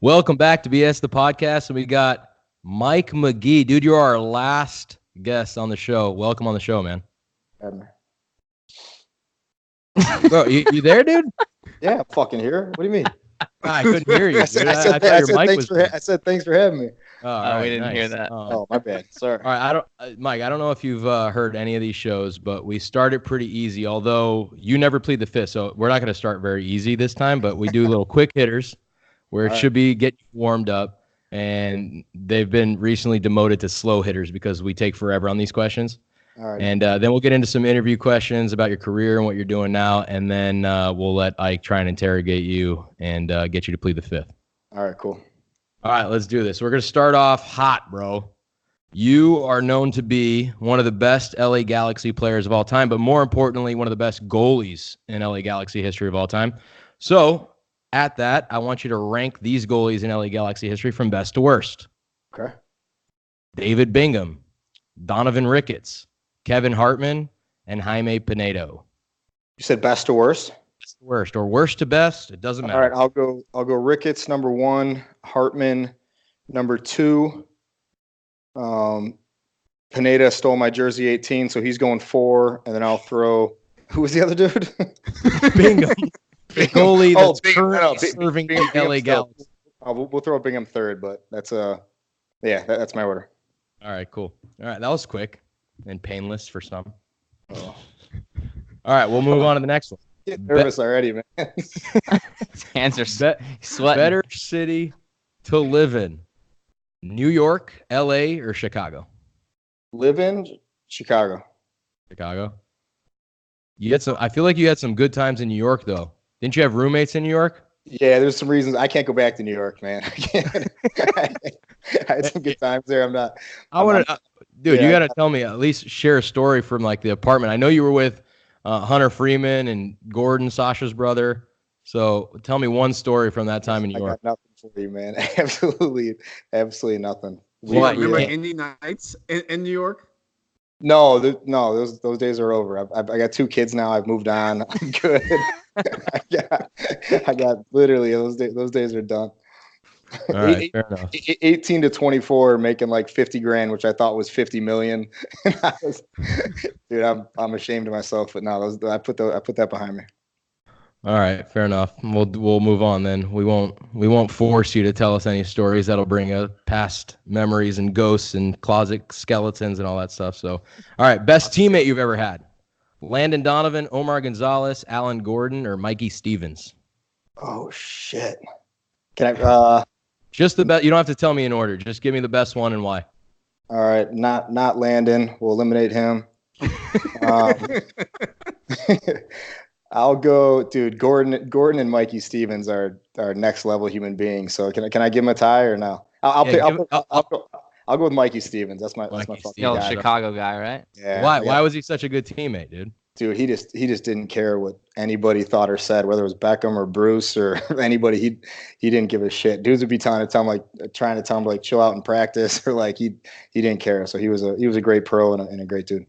Welcome back to BS the podcast, and we got Mike Magee. Dude, you're our last guest on the show. Welcome on the show, man. Bro, you there, dude? Yeah, I'm fucking here. What do you mean? I couldn't hear you. I said thanks for having me. Oh, we didn't hear that. Oh, my bad. Sorry. All right, Mike, I don't know if you've heard any of these shows, but we started pretty easy, although you never plead the fifth, so we're not going to start very easy this time, but we do little quick hitters where it should be get you warmed up, and they've been recently demoted to slow hitters because we take forever on these questions. All right. And then we'll get into some interview questions about your career and what you're doing now, and then we'll let Ike try and interrogate you and get you to plead the fifth. All right, cool. All right, let's do this. We're going to start off hot, bro. You are known to be one of the best LA Galaxy players of all time, but more importantly, one of the best goalies in LA Galaxy history of all time. So at that, I want you to rank these goalies in LA Galaxy history from best to worst. Okay. David Bingham, Donovan Ricketts, Kevin Hartman, and Jaime Pinedo. You said best to worst? Best to worst, or worst to best. It doesn't matter. All right, I'll go Ricketts number 1, Hartman number 2. Pineda stole my jersey 18, so he's going 4, and then I'll throw who was the other dude? Bingham. The goalie that's Bingham, serving the LA Galaxy. We'll throw Bingham 3rd, but that's that's my order. All right, cool. All right, that was quick and painless for some. Oh. All right, we'll move on to the next one. Get nervous already, man. His hands are sweating. Better city to live in, New York, LA, or Chicago? Live in Chicago. Chicago. You had some. I feel like you had some good times in New York, though. Didn't you have roommates in New York? Yeah, there's some reasons I can't go back to New York, man. I can't. I had some good times there. Dude, you got to tell me, at least share a story from like the apartment. I know you were with Hunter Freeman and Gordon, Sasha's brother. So tell me one story from that time in New York. I got nothing for you, man. Absolutely nothing. Remember Indy Nights in New York? No, those days are over. I got 2 kids now. I've moved on. I'm good. I got literally those days are done. All right, fair enough. 18 to 24, making like 50 grand, which I thought was 50 million. Dude, I'm ashamed of myself, but no, I put that behind me. All right, fair enough. We'll move on then. We won't force you to tell us any stories that'll bring up past memories and ghosts and closet skeletons and all that stuff. So, all right, best teammate you've ever had: Landon Donovan, Omar Gonzalez, Alan Gordon, or Mikey Stevens? Oh shit! Can I? Just the best. You don't have to tell me in order. Just give me the best one and why. All right, not Landon. We'll eliminate him. I'll go, dude. Gordon and Mikey Stevens are next level human beings. So can I give him a tie or no? I'll go with Mikey Stevens. That's my fucking guy. Chicago guy, right? Yeah. Why was he such a good teammate, dude? Dude, he just didn't care what anybody thought or said, whether it was Beckham or Bruce or anybody. He didn't give a shit. Dudes would be trying to tell him like chill out and practice, or like he didn't care. So he was a great pro and a great dude.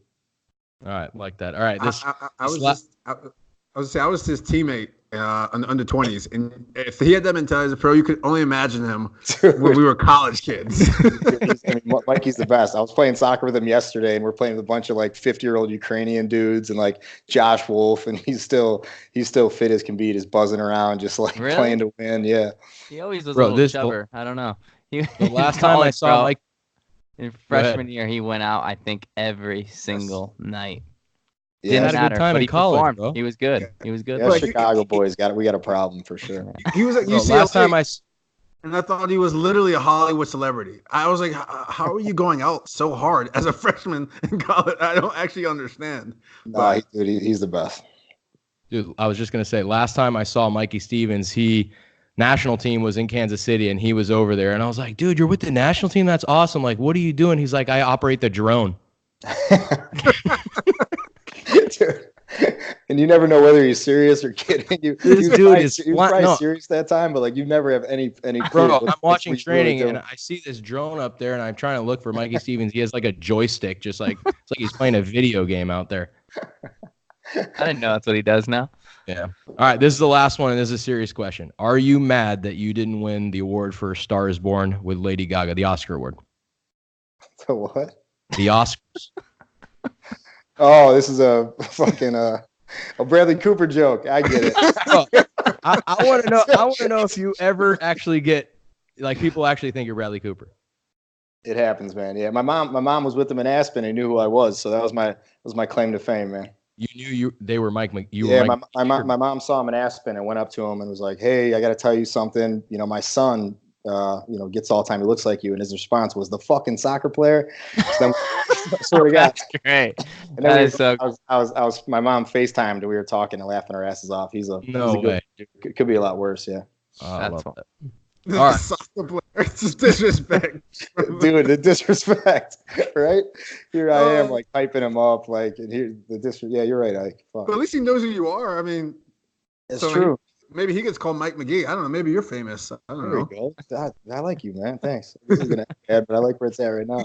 All right, like that. All right, I was his teammate under 20s, and if he had that mentality as a pro, you could only imagine him when we were college kids. Mikey's the best. I was playing soccer with him yesterday, and we're playing with a bunch of like 50-year-old Ukrainian dudes and like Josh Wolf, and he's still fit as can be, just buzzing around, just like playing to win. Yeah, he always was a little chubber. I don't know. The last time I saw Mike in freshman year, he went out, I think, every single night. Yeah, Didn't matter, good time but in he college, performed. bro. He was good. He was good. Yeah, Chicago boys we got a problem for sure. He was at UCLA, last time and I thought he was literally a Hollywood celebrity. I was like, how are you going out so hard as a freshman in college? I don't actually understand. No, he's the best. Dude, I was just gonna say, last time I saw Mikey Stevens, national team was in Kansas City and he was over there, and I was like, dude, you're with the national team? That's awesome. Like, what are you doing? He's like, I operate the drone. Dude. And you never know whether he's serious or kidding. He was probably serious that time, but like you never have any Bro, I'm watching training and I see this drone up there and I'm trying to look for Mikey Stevens. He has like a joystick, just like it's like he's playing a video game out there. I didn't know that's what he does now. Yeah. All right. This is the last one, and this is a serious question. Are you mad that you didn't win the award for Star is Born with Lady Gaga, the Oscar award? So what? The Oscars. Oh, this is a fucking a Bradley Cooper joke. I get it. Oh, I want to know. I want to know if you ever actually get like people actually think you're Bradley Cooper. It happens, man. Yeah, my mom was with him in Aspen and knew who I was, so that was my claim to fame, man. You knew they were Mike. Yeah, my mom saw him in Aspen and went up to him and was like, "Hey, I got to tell you something. You know, my son, gets all the time. He looks like you." And his response was, "The fucking soccer player." So then, I swear to God. That's great. And then That is so. I was my mom FaceTimed and we were talking and laughing our asses off. He's a way. It could be a lot worse, yeah. Oh, I love that. All All right. Soccer player. It's just disrespect. Dude, the disrespect, right? Here I am, like hyping him up, like, and here the disrespect. Yeah, you're right, Ike. Fuck. But at least he knows who you are. I mean, It's so true. Maybe he gets called Mike Magee. I don't know. Maybe you're famous. I don't There know. you go. I like you, man. Thanks. This is gonna add, but I like where it's at right now.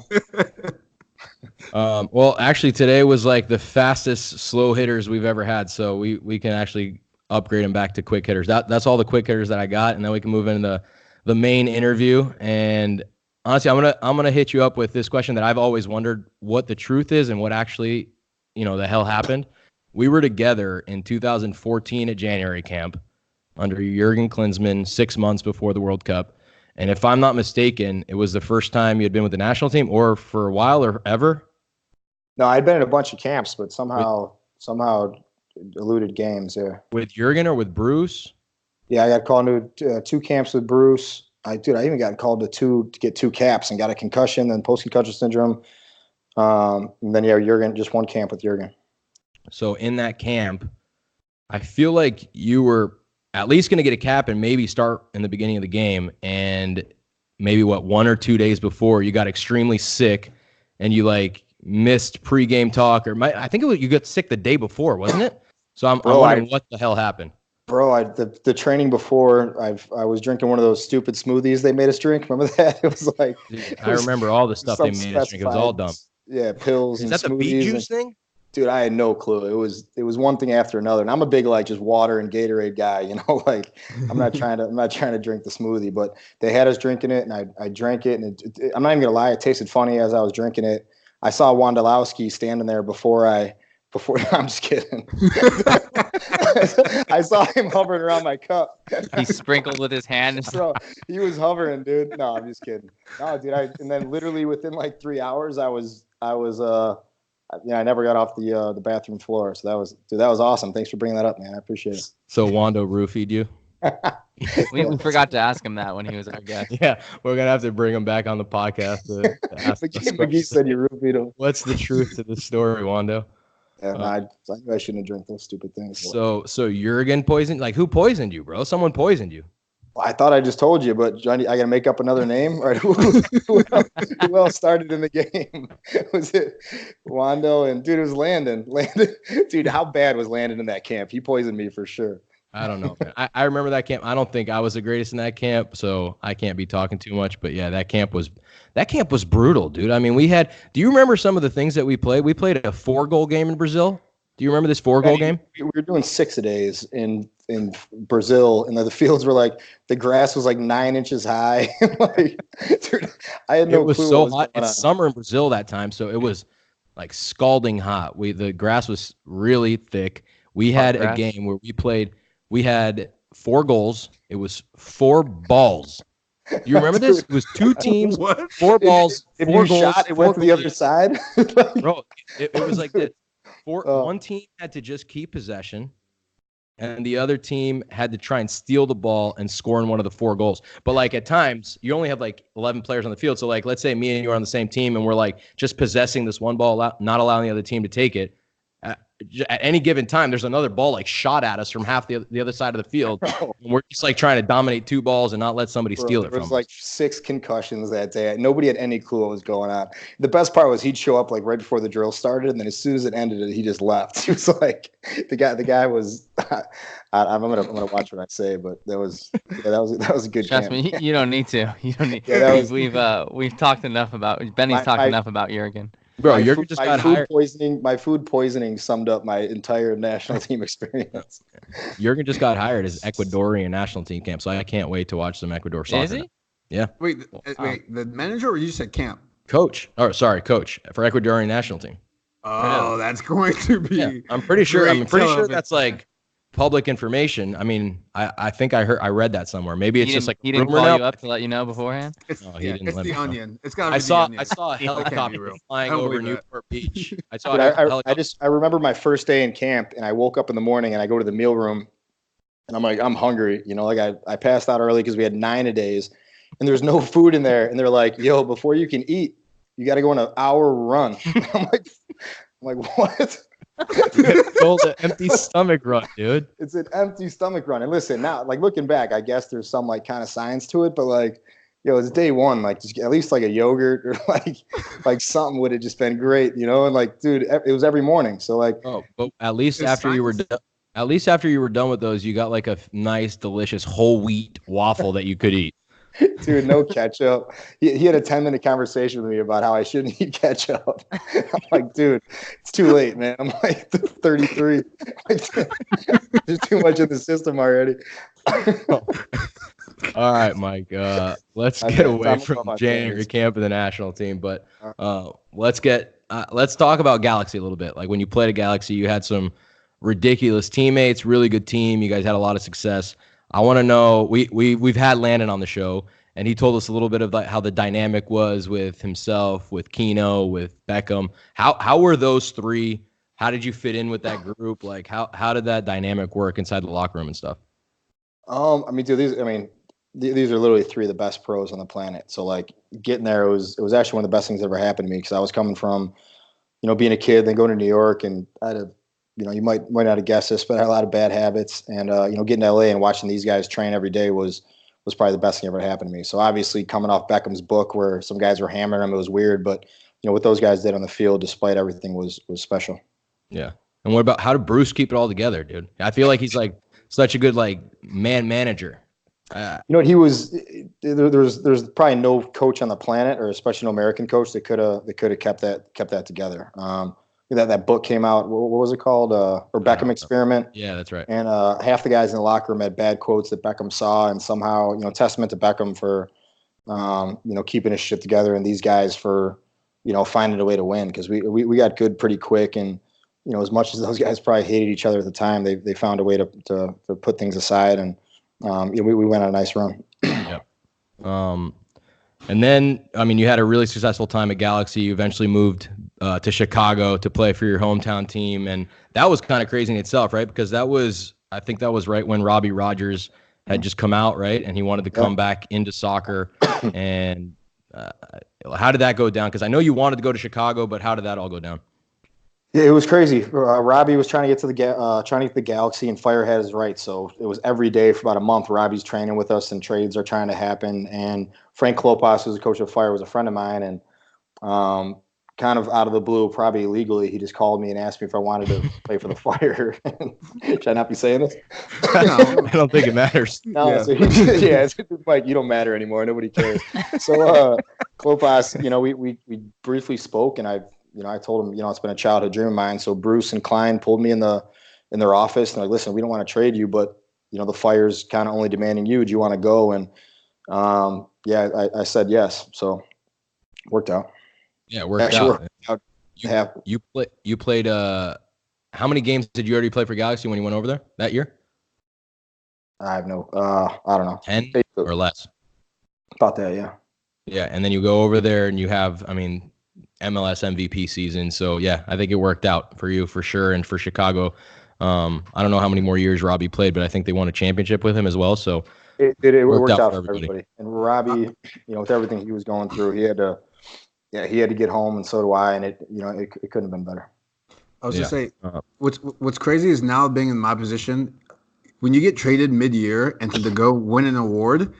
Well, actually, today was like the fastest slow hitters we've ever had, so we can actually upgrade them back to quick hitters. That's all the quick hitters that I got, and then we can move into the main interview. And honestly, I'm gonna hit you up with this question that I've always wondered what the truth is and what actually, the hell happened. We were together in 2014 at January camp under Jurgen Klinsmann 6 months before the World Cup. And if I'm not mistaken, it was the first time you had been with the national team or for a while or ever? No, I'd been in a bunch of camps, but somehow eluded games. Yeah. With Jurgen or with Bruce? Yeah, I got called to 2 camps with Bruce. I even got called to get 2 caps and got a concussion, then post-concussion syndrome. And then, Jurgen, just 1 camp with Jurgen. So in that camp, I feel like you were at least going to get a cap and maybe start in the beginning of the game. And maybe 1 or 2 days before, you got extremely sick and you missed pregame talk, or I think you got sick the day before, wasn't it? So I'm wondering what the hell happened. Bro, the training before, I was drinking one of those stupid smoothies they made us drink. Remember that? It was like, dude, I remember all the stuff they made us drink. It was all dumb. Yeah, pills Is and that the beet juice thing? Dude, I had no clue. It was one thing after another, and I'm a big just water and Gatorade guy. I'm not trying to drink the smoothie, but they had us drinking it, and I drank it, and I'm not even gonna lie, it tasted funny as I was drinking it. I saw Wondolowski standing there before I'm just kidding. I saw him hovering around my cup. He sprinkled with his hand. Bro, he was hovering, dude. No, I'm just kidding. No, dude. And then literally within 3 hours, I never got off the bathroom floor. So that was awesome. Thanks for bringing that up, man. I appreciate it. So Wando roofied you? We forgot to ask him that when he was our guest. Yeah, we're gonna have to bring him back on the podcast to ask. McGee said you roofied him. What's the truth to the story, Wando? Yeah, I shouldn't have drank those stupid things. So Jurgen poisoned? Who poisoned you, bro? Someone poisoned you. Well, I thought I just told you, but Johnny, I got to make up another name. All right, who else started in the game? Was it Wando? And dude, it was Landon. Dude, how bad was Landon in that camp? He poisoned me for sure. I don't know, man. I remember that camp. I don't think I was the greatest in that camp, so I can't be talking too much. But yeah, that camp was brutal, dude. I mean, do you remember some of the things that we played? We played a 4-goal game in Brazil. Do you remember this 4-goal game? We were doing 6-a-days in Brazil, and the fields were the grass was 9 inches high. Dude, I had no clue. It was so hot. It's summer in Brazil that time, so it was scalding hot. The grass was really thick. We had a game where we had 4 goals. It was 4 balls. Do you remember this? It was 2 teams, 4 balls. If you shot, it went to the other side. Bro, it was like this. One team had to just keep possession, and the other team had to try and steal the ball and score in one of the 4 goals. But at times, you only have 11 players on the field. So let's say me and you are on the same team, and we're just possessing this one ball, not allowing the other team to take it. At any given time, there's another ball shot at us from half the other side of the field. And we're just trying to dominate 2 balls and not let somebody steal it from us. There was 6 concussions that day. Nobody had any clue what was going on. The best part was he'd show up right before the drill started, and then as soon as it ended, he just left. He was the guy was. I'm gonna watch what I say, but that was a good. Trust me, you don't need to. You don't need. Yeah, we've talked enough about Benny's talked enough about Jurgen. Bro, Jurgen just got hired. My food poisoning summed up my entire national team experience. Jurgen just got hired as Ecuadorian national team camp, so I can't wait to watch some Ecuador soccer. Is he? Yeah. Wait, the manager or you said camp? Coach for Ecuadorian national team. Oh, that's going to be. Yeah, I'm pretty sure that's like public information. I mean, I think I read that somewhere. Maybe it's just like he didn't call you up to let you know beforehand. It's The Onion. It's got to be I saw a The Onion. helicopter flying over Newport Beach. I remember my first day in camp, and I woke up in the morning and I go to the meal room, and I'm like, I'm hungry. You know, like I passed out early because we had 9-a-days, and there's no food in there, and they're like, yo, before you can eat, you got to go on an hour run. I'm like, what? It's an empty stomach run, dude. It's an empty stomach run. And listen, now, like looking back, I guess there's some like kind of science to it, but like, yo, it's day one. Like, just at least like a yogurt or like something would have just been great, you know. And like, dude, it was every morning. So like, but at least after you were done with those, you got like a nice, delicious whole wheat waffle that you could eat. Dude, no ketchup. He had a 10-minute conversation with me about how I shouldn't eat ketchup. I'm like, dude, it's too late, man. I'm like 33. There's too much in the system already. All right, Mike. Let's get away from January camp and the national team, but let's talk about Galaxy a little bit. Like when you played at Galaxy, you had some ridiculous teammates, really good team. You guys had a lot of success. I want to know, we've had Landon on the show, and he told us a little bit of how the dynamic was with himself, with Keno, with Beckham. How were those three? How did you fit in with that group? Like how did that dynamic work inside the locker room and stuff? I mean, dude, these are literally three of the best pros on the planet. So like getting there, it was actually one of the best things that ever happened to me, because I was coming from, you know, being a kid, then going to New York, and I had a, you know, you might not have guessed this, but I had a lot of bad habits. And, you know, getting to LA and watching these guys train every day was probably the best thing ever happened to me. So obviously coming off Beckham's book where some guys were hammering him, it was weird. But, you know, what those guys did on the field, despite everything, was special. Yeah. And what about, how did Bruce keep it all together, dude? I feel like he's like such a good, like, manager. You know what, he was, there's probably no coach on the planet, or especially no American coach, that could have kept that together. That book came out. What was it called? Or Beckham Experiment. Yeah, that's right. And half the guys in the locker room had bad quotes that Beckham saw, and somehow, you know, testament to Beckham for, you know, keeping his shit together, and these guys for, you know, finding a way to win, because we got good pretty quick, and, you know, as much as those guys probably hated each other at the time, they found a way to put things aside, and we went on a nice run. Yep. And then, I mean, you had a really successful time at Galaxy. You eventually moved to Chicago to play for your hometown team. And that was kind of crazy in itself, right? Because I think that was right when Robbie Rogers had just come out, right? And he wanted to come back into soccer. And how did that go down? Because I know you wanted to go to Chicago, but how did that all go down? Yeah, it was crazy. Robbie was trying to get to the Galaxy, and Fire had his right. So it was every day for about a month. Robbie's training with us, and trades are trying to happen. And Frank Klopas, who's the coach of Fire, was a friend of mine, and kind of out of the blue, probably illegally, he just called me and asked me if I wanted to play for the Fire. Should I not be saying this? No, I don't think it matters. No, yeah. So it's like, you don't matter anymore. Nobody cares. So Klopas, you know, we briefly spoke, and I told him, you know, it's been a childhood dream of mine. So Bruce and Klein pulled me in their office, and like, listen, we don't want to trade you, but, you know, the Fire's kind of only demanding you. Do you want to go? And I said yes. So worked out. Yeah, it worked out. You played. How many games did you already play for Galaxy when you went over there that year? I have no. I don't know. 10 or less. About that, yeah. Yeah, and then you go over there and you have, I mean, MLS MVP season. So yeah, I think it worked out for you for sure, and for Chicago. I don't know how many more years Robbie played, but I think they won a championship with him as well. So it worked out for everybody. And Robbie, you know, with everything he was going through, he had to get home, and so do I. And it couldn't have been better. I was just say, what's crazy is now being in my position, when you get traded mid-year and to go win an award,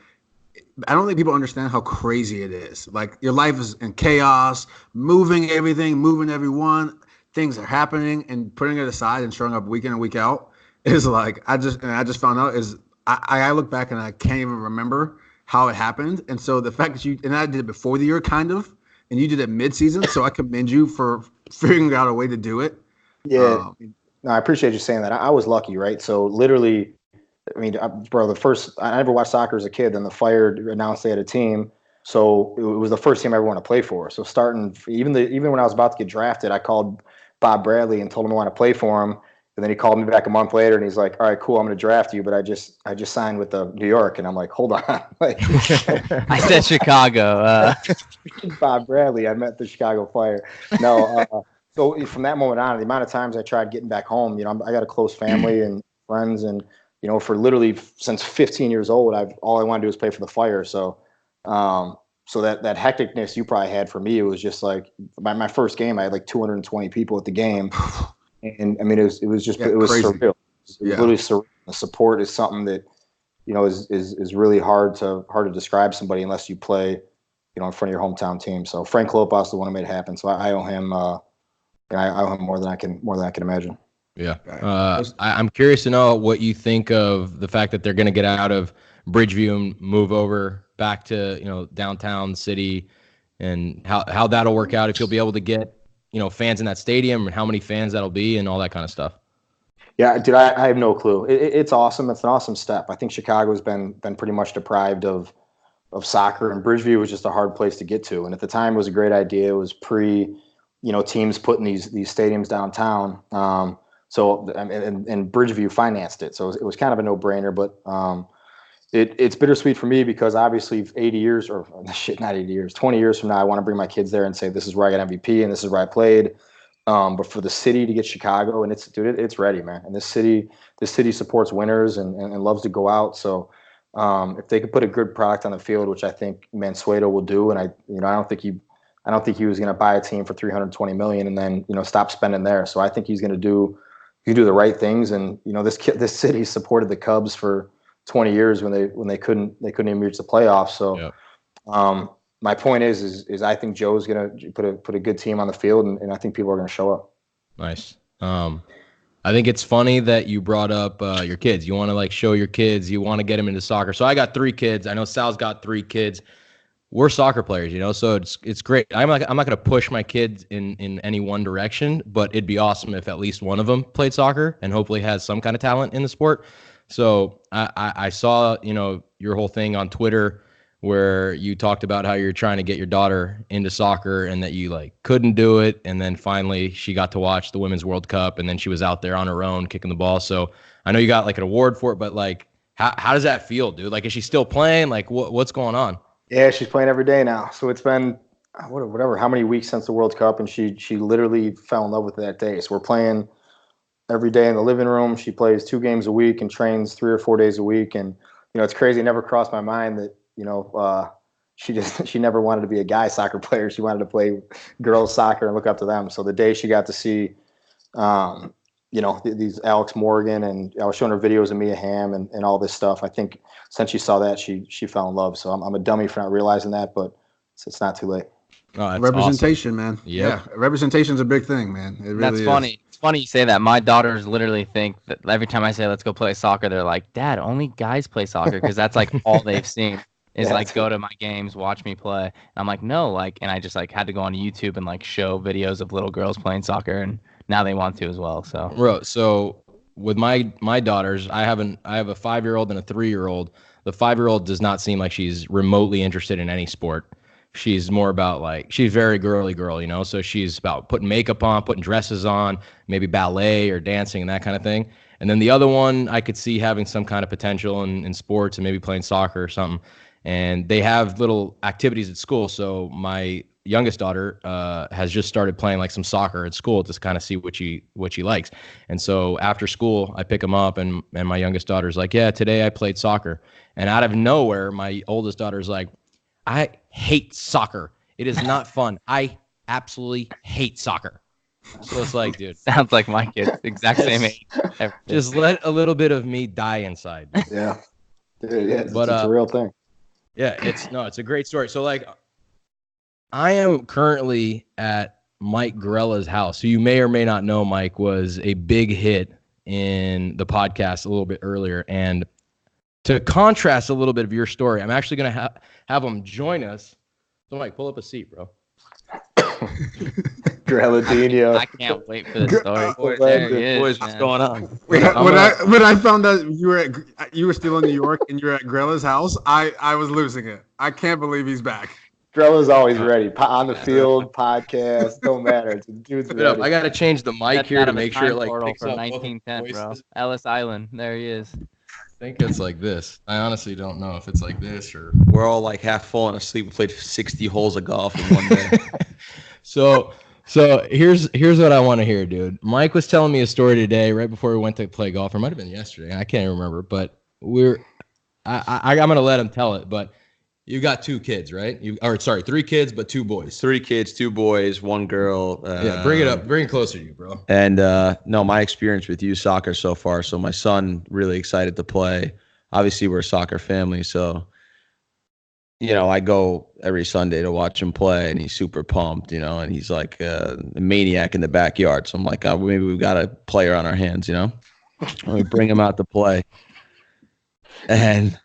I don't think people understand how crazy it is. Like, your life is in chaos, moving everything, moving everyone, things are happening, and putting it aside and showing up week in and week out is like, I just found out is I look back and I can't even remember how it happened. And so the fact that and I did it before the year, kind of, and you did it mid-season. So I commend you for figuring out a way to do it. Yeah, no, I appreciate you saying that. I was lucky, right? So literally, I mean, bro, I never watched soccer as a kid. Then the Fire announced they had a team, so it was the first team I ever wanted to play for. So starting even when I was about to get drafted, I called Bob Bradley and told him I want to play for him. And then he called me back a month later, and he's like, "All right, cool, I'm going to draft you, but I just signed with the New York." And I'm like, "Hold on, like, I said Chicago. Bob Bradley. I met the Chicago Fire. No, so from that moment on, the amount of times I tried getting back home, I got a close family and friends, and for literally since 15 years old, all I want to do is play for the Fire. So, so that hecticness you probably had for me, it was just like my first game, I had like 220 people at the game. And I mean, it was crazy. surreal. It was literally surreal. The support is something that, is really hard to describe somebody unless you play, in front of your hometown team. So Frank Lopez is the one who made it happen. So I owe him, and I owe him more than I can imagine. Yeah. I'm curious to know what you think of the fact that they're going to get out of Bridgeview and move over back to, downtown city, and how that'll work out, if you'll be able to get, fans in that stadium, and how many fans that'll be, and all that kind of stuff. Yeah, dude, I have no clue. It's awesome. It's an awesome step. I think Chicago's been pretty much deprived of soccer, and Bridgeview was just a hard place to get to. And at the time, it was a great idea. It was teams putting these stadiums downtown. So and Bridgeview financed it, so it was kind of a no-brainer. But it's bittersweet for me because obviously 80 years, or not 80 years, 20 years from now, I want to bring my kids there and say, this is where I got MVP and this is where I played. But for the city to get Chicago, and it's ready, man. And this city supports winners and loves to go out. So if they could put a good product on the field, which I think Mansueto will do, and I don't think he was going to buy a team for $320 million and then stop spending there. So I think he's going to do the right things. And this city supported the Cubs for 20 years when they couldn't even reach the playoffs. So yeah. My point is I think Joe's going to put a good team on the field, and I think people are going to show up. Nice. I think it's funny that you brought up your kids. You want to show your kids. You want to get them into soccer. So I got 3 kids. I know Sal's got 3 kids. We're soccer players, so it's great. I'm not going to push my kids in any one direction, but it'd be awesome if at least one of them played soccer and hopefully has some kind of talent in the sport. So I saw your whole thing on Twitter where you talked about how you're trying to get your daughter into soccer and that you couldn't do it, and then finally she got to watch the Women's World Cup, and then she was out there on her own kicking the ball. So I know you got an award for it, but how does that feel, dude? Is she still playing? What's going on? Yeah, she's playing every day now. So it's been whatever, how many weeks since the World Cup, and she literally fell in love with it that day. So we're playing every day in the living room. She plays 2 games a week and trains 3 or 4 days a week. And it's crazy. It never crossed my mind that she never wanted to be a guy soccer player. She wanted to play girls soccer and look up to them. So the day she got to see, these Alex Morgan, and I was showing her videos of Mia Hamm and all this stuff. I think since she saw that, she fell in love. So I'm a dummy for not realizing that, but it's not too late. Oh, representation, awesome. Man. Yep. Yeah, representation's a big thing, man. It really That's funny. It's funny you say that. My daughters literally think that every time I say let's go play soccer, they're like, "Dad, only guys play soccer," because that's all they've seen is go to my games, watch me play. And I'm like, no, and I just had to go on YouTube and show videos of little girls playing soccer, and now they want to as well. So with my daughters, I have a 5-year-old and a 3-year-old. The 5-year-old does not seem like she's remotely interested in any sport. She's more about she's very girly girl, so she's about putting makeup on, putting dresses on, maybe ballet or dancing and that kind of thing. And then the other one, I could see having some kind of potential in sports and maybe playing soccer or something. And they have little activities at school. So my youngest daughter has just started playing some soccer at school to kind of see what she likes. And so after school, I pick them up, and my youngest daughter's like, yeah, today I played soccer. And out of nowhere, my oldest daughter's like, I hate soccer. It is not fun. I absolutely hate soccer. So it's dude. Sounds like my kids, exact same age. Just let a little bit of me die inside. Yeah. Dude, yeah, it's a real thing. Yeah, it's a great story. So I am currently at Mike Grella's house, who you may or may not know. Mike was a big hit in the podcast a little bit earlier. And to contrast a little bit of your story, I'm actually going to have him join us. So Mike, pull up a seat, bro. Greladinho. I can't wait for the story. Boys, There he is, Boys, man. what's going on? When I found out you were still in New York and you're at Grella's house, I was losing it. I can't believe he's back. Grella's always ready. On the field, podcast, don't matter. The dude's Wait up, ready. I gotta change the mic That's here out to of a make sure it time like portal picks for up both 1910, bro. voices. Ellis Island. There he is. I think it's like this. I honestly don't know if it's like this or. We're all like half falling asleep. We played 60 holes of golf in one day. So here's what I want to hear, dude. Mike was telling me a story today, right before we went to play golf. Or it might have been yesterday. I can't even remember. But I'm gonna let him tell it. But you got 2 kids, right? 3 kids, but 2 boys. 3 kids, 2 boys, 1 girl. Yeah, bring it up. Bring it closer to you, bro. And no, my experience with youth soccer so far. So my son really excited to play. Obviously, we're a soccer family, so I go every Sunday to watch him play, and he's super pumped, and he's like a maniac in the backyard. So I'm like, oh, maybe we've got a player on our hands, We bring him out to play, and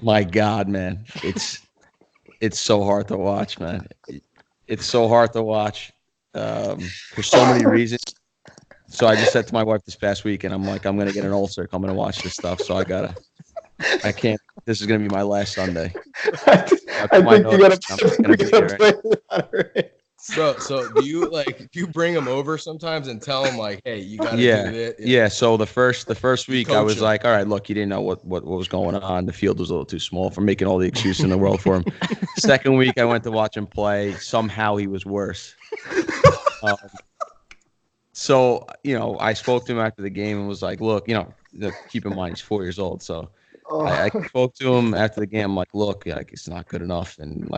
my God, man, it's so hard to watch, man. It's so hard to watch for so many reasons. So I just said to my wife this past week, and I'm like, I'm gonna get an ulcer coming to watch this stuff. So I can't. This is gonna be my last Sunday. I think you gotta play it. So do you bring him over sometimes and tell him like, hey, you gotta do it? Yeah. So the first week I was him. like, all right, look, he didn't know what was going on. The field was a little too small for making all the excuses in the world for him. Second week I went to watch him play. Somehow he was worse. So I spoke to him after the game and was like, look, keep in mind he's 4 years old, so. I spoke to him after the game. I'm like, look, it's not good enough, and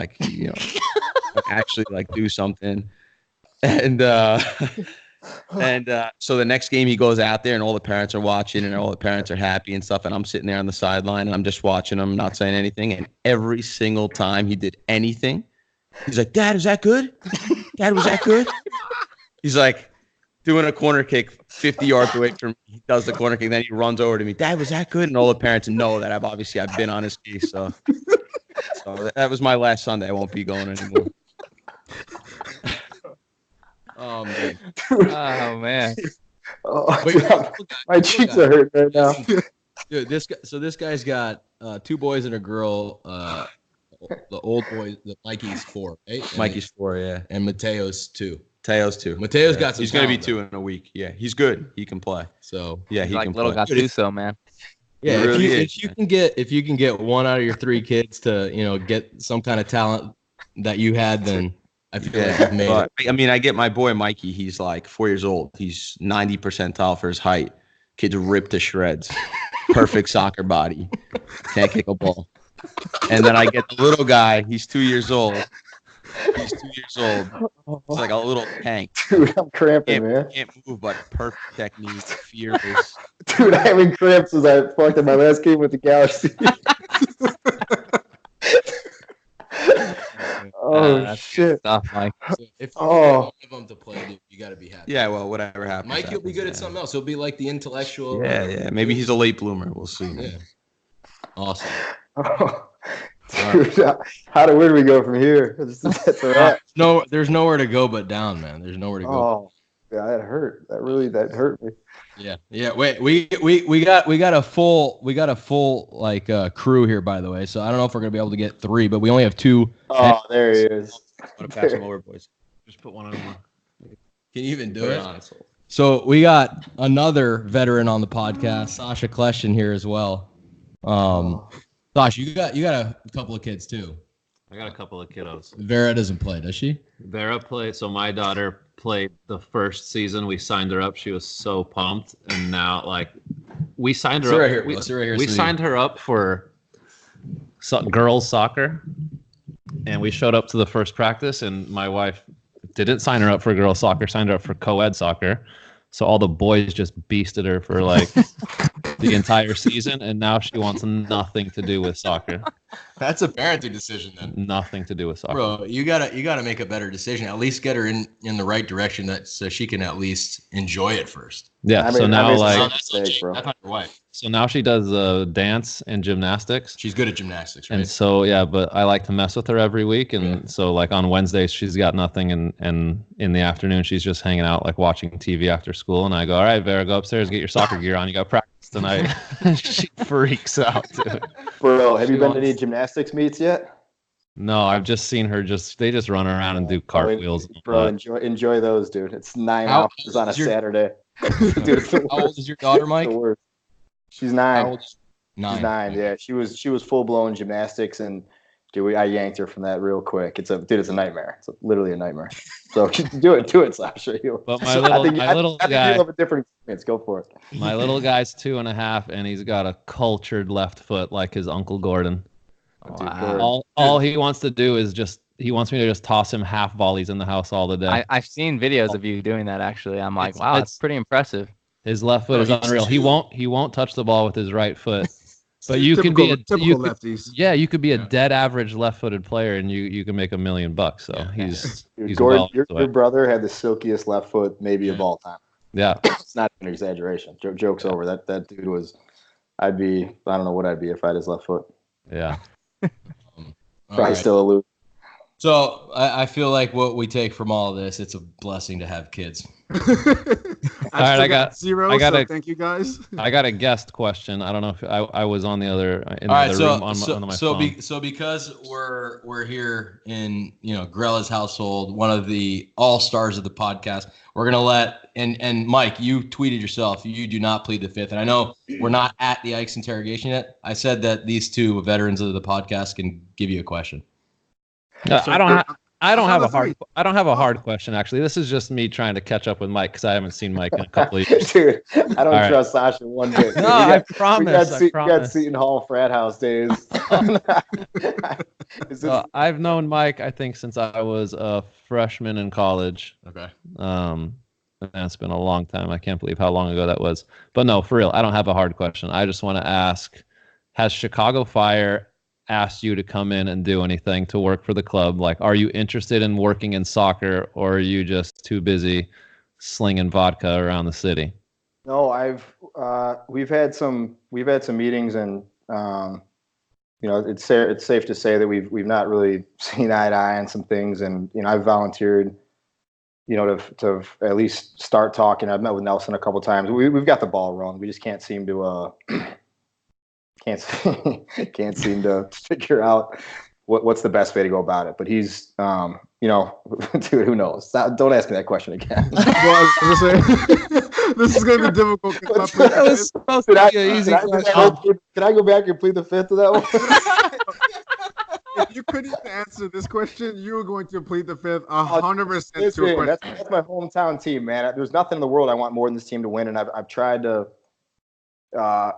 actually do something. And so the next game he goes out there, and all the parents are watching, and all the parents are happy and stuff. And I'm sitting there on the sideline, and I'm just watching him, not saying anything. And every single time he did anything, he's like, Dad, is that good? Dad, was that good? He's like doing a corner kick 50 yards away from me. He does the corner kick, then he runs over to me. Dad, was that good? And all the parents know that I've been on his case. So that was my last Sunday. I won't be going anymore. Oh man. Oh man. My cheeks are hurting right now. Dude, this guy's got 2 boys and a girl. The old boy, Mikey's 4, right? Mikey's 4, yeah. And Mateo's 2. Mateo's 2. Mateo's got some. He's going to be 2 in a week. Yeah, he's good. He can play. So yeah, he like can little play. Gattuso, man. Yeah, Really if you can get 1 out of your 3 kids to get some kind of talent that you had, then I feel like you've made it. I mean, I get my boy Mikey. He's like 4 years old. He's 90 percentile for his height. Kid's ripped to shreds. Perfect soccer body. Can't kick a ball. And then I get the little guy. He's 2 years old. He's 2 years old. It's like a little tank. Dude, I'm cramping, man. Can't move, but perfect technique, fearless. Dude, I'm having cramps as I fucked in my last game with the Galaxy. That's shit. Stuff, Mike. So if you get one of them to play, dude, you got to be happy. Yeah, well, whatever happens. Mike, you'll be good at something else. He'll be like the intellectual. Yeah. Maybe he's a late bloomer. We'll see. Yeah. Awesome. Dude, where do we go from here? That's a wrap. No, there's nowhere to go but down, man. There's nowhere to go. Oh, yeah, that hurt. That hurt me. Yeah. Wait, we got a full crew here, by the way. So I don't know if we're gonna be able to get 3, but we only have 2. Oh, there he is. I'm gonna pass him over, boys. Just put one on one. Can you even do it? So we got another veteran on the podcast, Sasha Kleshin here as well. Sasha, you got a couple of kids too. I got a couple of kiddos. Vera doesn't play, does she? Vera played. So my daughter played the first season. We signed her up. She was so pumped, and now we signed her up. Right here. We signed her up for girls soccer, and we showed up to the first practice, and my wife didn't sign her up for girls soccer. Signed her up for co-ed soccer. So all the boys just beasted her for the entire season, and now she wants nothing to do with soccer. That's a parenting decision then. Nothing to do with soccer. Bro, you gotta make a better decision. At least get her in the right direction so she can at least enjoy it first. Yeah. I So made now some like mistakes, bro. That's not your wife. so now she does dance and gymnastics. She's good at gymnastics, right? And so yeah, but I like to mess with her every week, and so like on Wednesdays she's got nothing, and in the afternoon she's just hanging out like watching TV after school, and I go, all right, Vera, go upstairs, get your soccer gear on, you got practice tonight. She freaks out, dude. Bro, have you been to any gymnastics meets yet? No, I've just seen her they just run around and do cartwheels. Bro, enjoy those, dude. It's 9 How hours on a old is your- Saturday. Dude, it's the How old is your daughter, Mike? the worst. She's How 9. old is- She's 9. Yeah, she was full blown gymnastics, and dude, I yanked her from that real quick. It's a nightmare. It's literally a nightmare. So do it, Sasha. But my little I think guy, you love a different experience. Go for it. my little guy's 2.5, and he's got a cultured left foot like his Uncle Gordon. Dude, Wow. All he wants to do is he wants me to just toss him half volleys in the house all the day. I've seen videos of you doing that. Actually, I'm like, It's- wow, it's- that's pretty impressive. His left foot is he's unreal. He won't touch the ball with his right foot. But you could Typical- be typical you could, lefties. yeah, you could be a dead average left-footed player, and you can make $1 million bucks. So he's Dude, well Gordon, your away. brother had the silkiest left foot maybe of all time. Yeah. It's not an exaggeration. Joke's over. That dude was. I don't know what I'd be if I had his left foot. Yeah. All Probably right. still a loser. So I feel like what we take from all of this, it's a blessing to have kids. I got- 0. I got so a- thank you guys. I got a guest question. I don't know if I was on the other in the All right, other room on my phone. so because we're here in Grella's household, one of the all stars of the podcast, we're gonna let and Mike, you tweeted yourself, you do not plead the fifth, and I know we're not at the Ike's interrogation yet. I said that these two veterans of the podcast can give you a question. I don't have a three. hard question actually. This is just me trying to catch up with Mike because I haven't seen Mike in a couple of years. Dude, I don't All right. trust Sasha one bit. No, I promise. We got Seton Hall frat house days. Is this, I've known Mike, I think, since I was a freshman in college. Okay. That's been a long time. I can't believe how long ago that was. But no, for real, I don't have a hard question. I just want to ask, has Chicago Fire asked you to come in and do anything to work for the club? Like, are you interested in working in soccer, or are you just too busy slinging vodka around the city? No, we've had some meetings, and it's safe to say that we've not really seen eye to eye on some things, and I've volunteered, to at least start talking. I've met with Nelson a couple times. We've got the ball rolling. We just can't seem to can't seem to figure out what's the best way to go about it. But he's dude, who knows? Don't ask me that question again. Well, I was gonna say, this is gonna be difficult. 'Cause my That was supposed to be an easy question. Can I go back and plead the fifth to that one? if you couldn't answer this question, you were going to plead the fifth 100% to a Listen, question. that's my hometown team, man. There's nothing in the world I want more than this team to win, and I've tried to.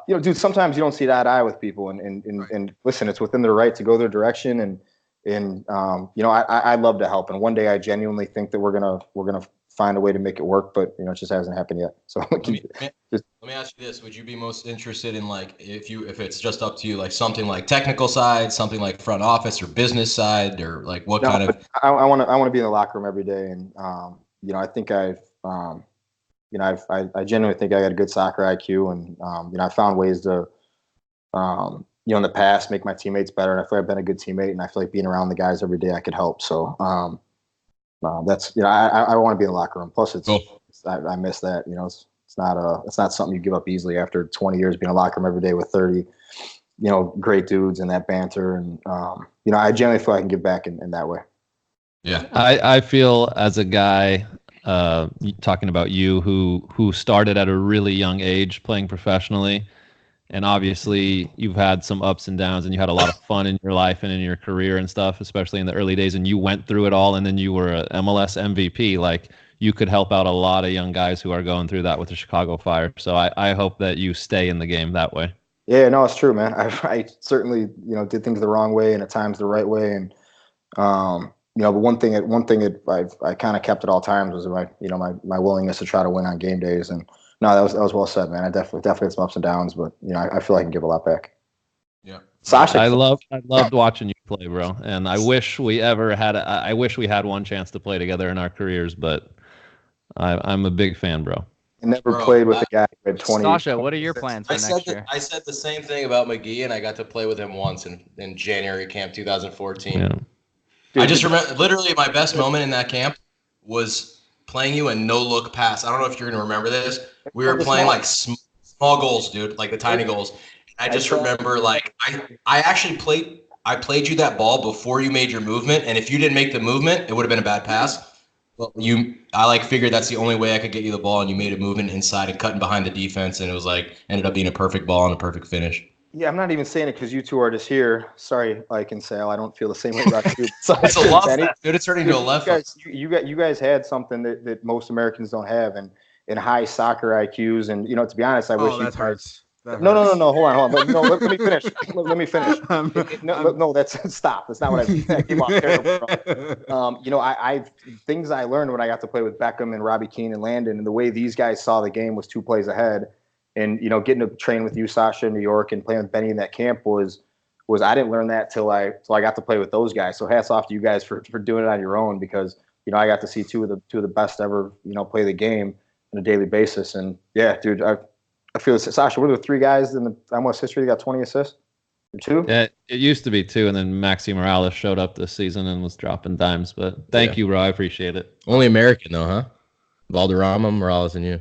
Dude, sometimes you don't see eye to eye with people, and listen, it's within their right to go their direction, and I'd love to help, and one day I genuinely think that we're gonna find a way to make it work, but it just hasn't happened yet. So Let me ask you this: would you be most interested in, like, if it's just up to you, like something like technical side, something like front office or business side, or like what kind of? I want to be in the locker room every day, and I think I genuinely think I got a good soccer IQ, and I found ways to, in the past, make my teammates better. And I feel like I've been a good teammate, and I feel like being around the guys every day, I could help. So that's I want to be in the locker room. Plus, I miss that. It's not something you give up easily after 20 years being in the locker room every day with 30, great dudes and that banter, and I genuinely feel I can give back in that way. Yeah, I feel as a guy. Talking about you who started at a really young age playing professionally, and obviously you've had some ups and downs, and you had a lot of fun in your life and in your career and stuff, especially in the early days, and you went through it all, and then you were a MLS MVP. Like, you could help out a lot of young guys who are going through that with the Chicago Fire. So I hope that you stay in the game that way. Yeah, no, it's true, man. I certainly did things the wrong way and at times the right way, and but one thing I kind of kept at all times was my willingness to try to win on game days. And no, that was well said, man. I definitely had some ups and downs, but I feel like I can give a lot back. yeah, Sasha, I loved watching you play, bro. And I wish we had one chance to play together in our careers, but I'm a big fan, bro. I never played with a guy who had 20. Sasha, what are your plans for next year? I said the same thing about Magee, and I got to play with him once in January camp 2014. Yeah. I just remember literally my best moment in that camp was playing you a no-look pass. I don't know if you're going to remember this. We were playing like small goals, dude, like the tiny goals. I just remember like I actually played you that ball before you made your movement, and if you didn't make the movement, it would have been a bad pass. Well, I like figured that's the only way I could get you the ball, and you made a movement inside and cutting behind the defense, and it was like ended up being a perfect ball and a perfect finish. Yeah, I'm not even saying it because you two are just here. Sorry, Ike and Sal. I don't feel the same way about you. It's a love fest, dude. It's turning to a left. You guys had something that most Americans don't have, and in high soccer IQs. And to be honest, I wish you that hurts. No. Hold on. But let me finish. Let me finish. No, that's stop. That's not what I came off terrible. I things I learned when I got to play with Beckham and Robbie Keane and Landon, and the way these guys saw the game was 2 plays ahead. And getting to train with you, Sasha, in New York, and playing with Benny in that camp was I didn't learn that till I got to play with those guys. So hats off to you guys for doing it on your own, because I got to see two of the best ever play the game on a daily basis. And yeah, dude, I feel this. Sasha, we're the 3 guys in the MLS history that got 20 assists. Or 2? Yeah, it used to be 2, and then Maxi Morales showed up this season and was dropping dimes. But thank you, bro. I appreciate it. Only American though, huh? Valderrama, Morales, and you.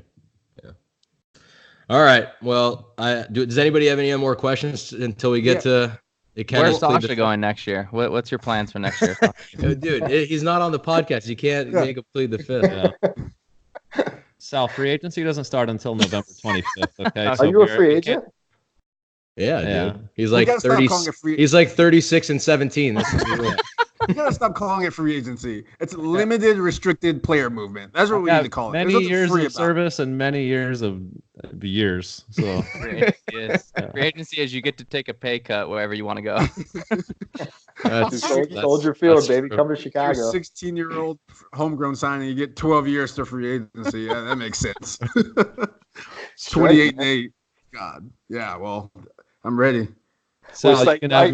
All right. Well, does anybody have any more questions until we get to? Where's Sasha going next year? What's your plans for next year? Dude, he's not on the podcast. You can't make him plead the fifth. Yeah. Sal, free agency doesn't start until November 25th. Okay. Are you a free agent? Yeah, dude. He's like 30. He's like 36 and 17. This is real. You gotta stop calling it free agency. It's limited, restricted player movement. That's what we need to call it. Many years of service and many years of years. So free agency is you get to take a pay cut wherever you want to go. Soldier Field, baby. Come to Chicago. You're 16-year-old homegrown signing. You get 12 years to free agency. Yeah, that makes sense. 28-8. God. Yeah. Well, I'm ready. So you can have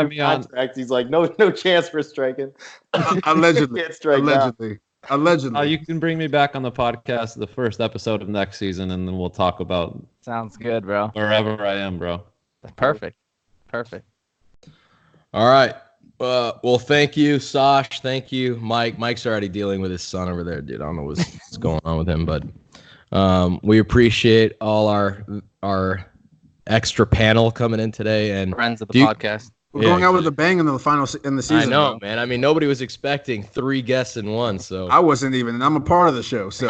me on. He's like, no chance for striking. Allegedly. Can't strike Allegedly. You can bring me back on the podcast the first episode of next season, and then we'll talk about. Sounds good, bro. Wherever I am, bro. Perfect. All right. Well, thank you, Sash. Thank you, Mike. Mike's already dealing with his son over there, dude. I don't know what's going on with him, but we appreciate all our extra panel coming in today and friends of the podcast. We're going out with a bang in the season. I know, man. I mean, nobody was expecting 3 guests in one, so I wasn't even, and I'm a part of the show. So,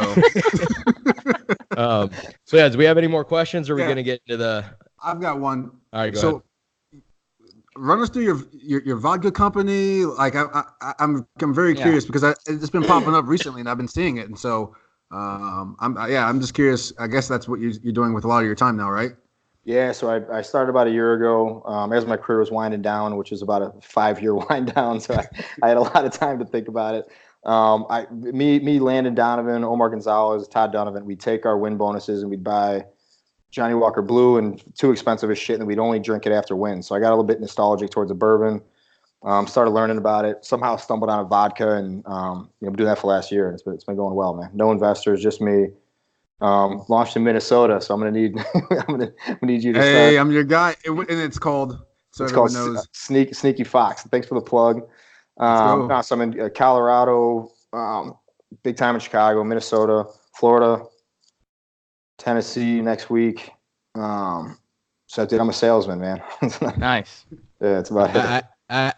so yeah. Do we have any more questions? Or are we gonna get into the? I've got one. All right, go ahead. Run us through your vodka company. Like I'm very curious because it's been popping up recently, and I've been seeing it, and so I'm just curious. I guess that's what you're doing with a lot of your time now, right? Yeah, so I started about a year ago as my career was winding down, which was about a 5-year wind down. So I had a lot of time to think about it. Me, Landon Donovan, Omar Gonzalez, Todd Donovan, we'd take our win bonuses and we'd buy Johnny Walker Blue, and too expensive as shit, and we'd only drink it after wins. So I got a little bit nostalgic towards a bourbon. Started learning about it. Somehow stumbled on a vodka, and been doing that for last year, and it's been going well, man. No investors, just me. Launched in Minnesota, so I'm gonna need you to. Hey, start. I'm your guy, and it's called. So it's everyone called knows. Sneaky Fox. Thanks for the plug. So I'm in Colorado, big time in Chicago, Minnesota, Florida, Tennessee next week. So I'm a salesman, man. Nice. Yeah, it's about it.